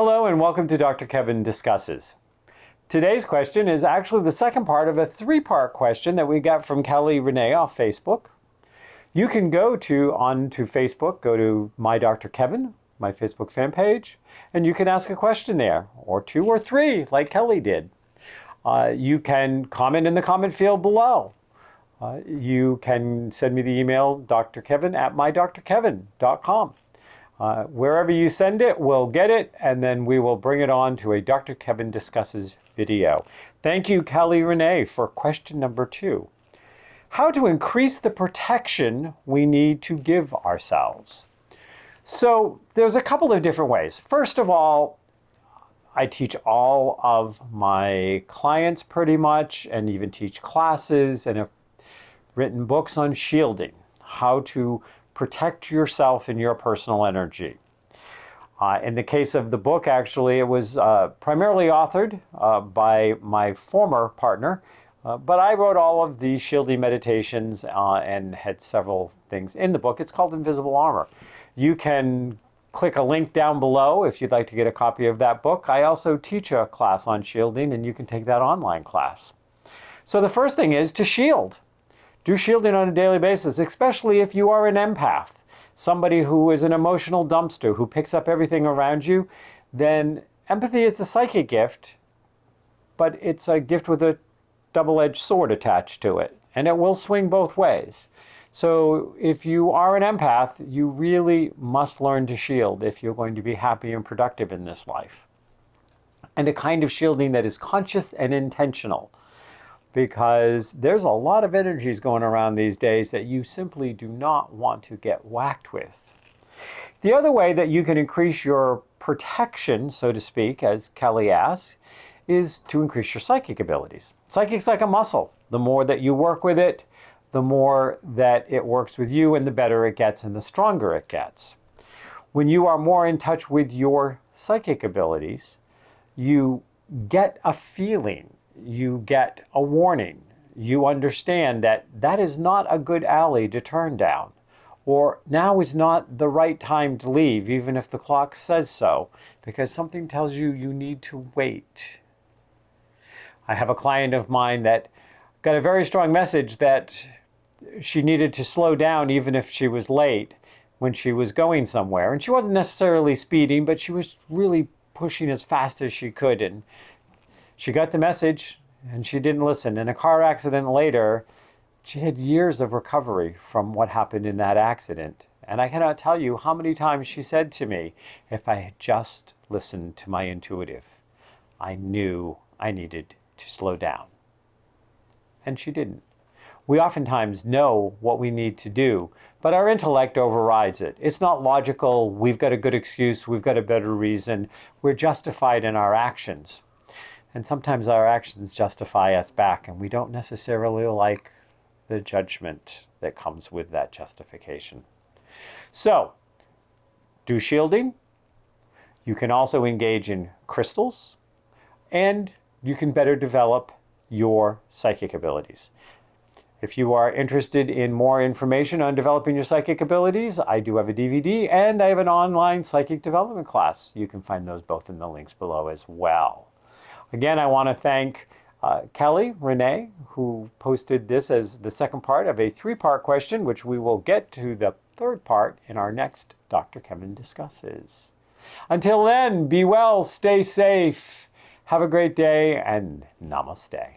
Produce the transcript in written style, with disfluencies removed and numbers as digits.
Hello and welcome to Dr. Kevin Discusses. Today's question is actually the second part of a three-part question that we got from Kelly Renee off Facebook. You can go onto Facebook, go to My Dr. Kevin, my Facebook fan page, and you can ask a question there, or two or three, like Kelly did. You can comment in the comment field below. You can send me the email drkevin@mydrkevin.com. Wherever you send it, we'll get it, and then we will bring it on to a Dr. Kevin Discusses video. Thank you, Kelly Renee, for question number 2. How to increase the protection we need to give ourselves. So there's a couple of different ways. First of all, I teach all of my clients pretty much, and even teach classes, and have written books on shielding, how to protect yourself and your personal energy. In the case of the book, actually, it was primarily authored by my former partner, but I wrote all of the shielding meditations and had several things in the book. It's called Invisible Armor. You can click a link down below if you'd like to get a copy of that book. I also teach a class on shielding, and you can take that online class. So the first thing is to shield. Do shielding on a daily basis, especially if you are an empath, somebody who is an emotional dumpster, who picks up everything around you. Then empathy is a psychic gift, but it's a gift with a double-edged sword attached to it, and it will swing both ways. So if you are an empath, you really must learn to shield if you're going to be happy and productive in this life. And a kind of shielding that is conscious and intentional, because there's a lot of energies going around these days that you simply do not want to get whacked with. The other way that you can increase your protection, so to speak, as Kelly asked, is to increase your psychic abilities. Psychic's like a muscle. The more that you work with it, the more that it works with you, and the better it gets and the stronger it gets. When you are more in touch with your psychic abilities, you get a feeling, you get a warning, you understand that that is not a good alley to turn down, or now is not the right time to leave, even if the clock says so, because something tells you you need to wait. I have a client of mine that got a very strong message that she needed to slow down even if she was late when she was going somewhere. And she wasn't necessarily speeding, but she was really pushing as fast as she could. And she got the message and she didn't listen. In a car accident later, she had years of recovery from what happened in that accident. And I cannot tell you how many times she said to me, if I had just listened to my intuitive, I knew I needed to slow down. And she didn't. We oftentimes know what we need to do, but our intellect overrides it. It's not logical. We've got a good excuse. We've got a better reason. We're justified in our actions. And sometimes our actions justify us back, and we don't necessarily like the judgment that comes with that justification. So, do shielding. You can also engage in crystals, and you can better develop your psychic abilities. If you are interested in more information on developing your psychic abilities, I do have a DVD and I have an online psychic development class. You can find those both in the links below as well. Again, I want to thank Kelly Renee, who posted this as the second part of a three-part question, which we will get to the third part in our next Dr. Kevin Discusses. Until then, be well, stay safe, have a great day, and namaste.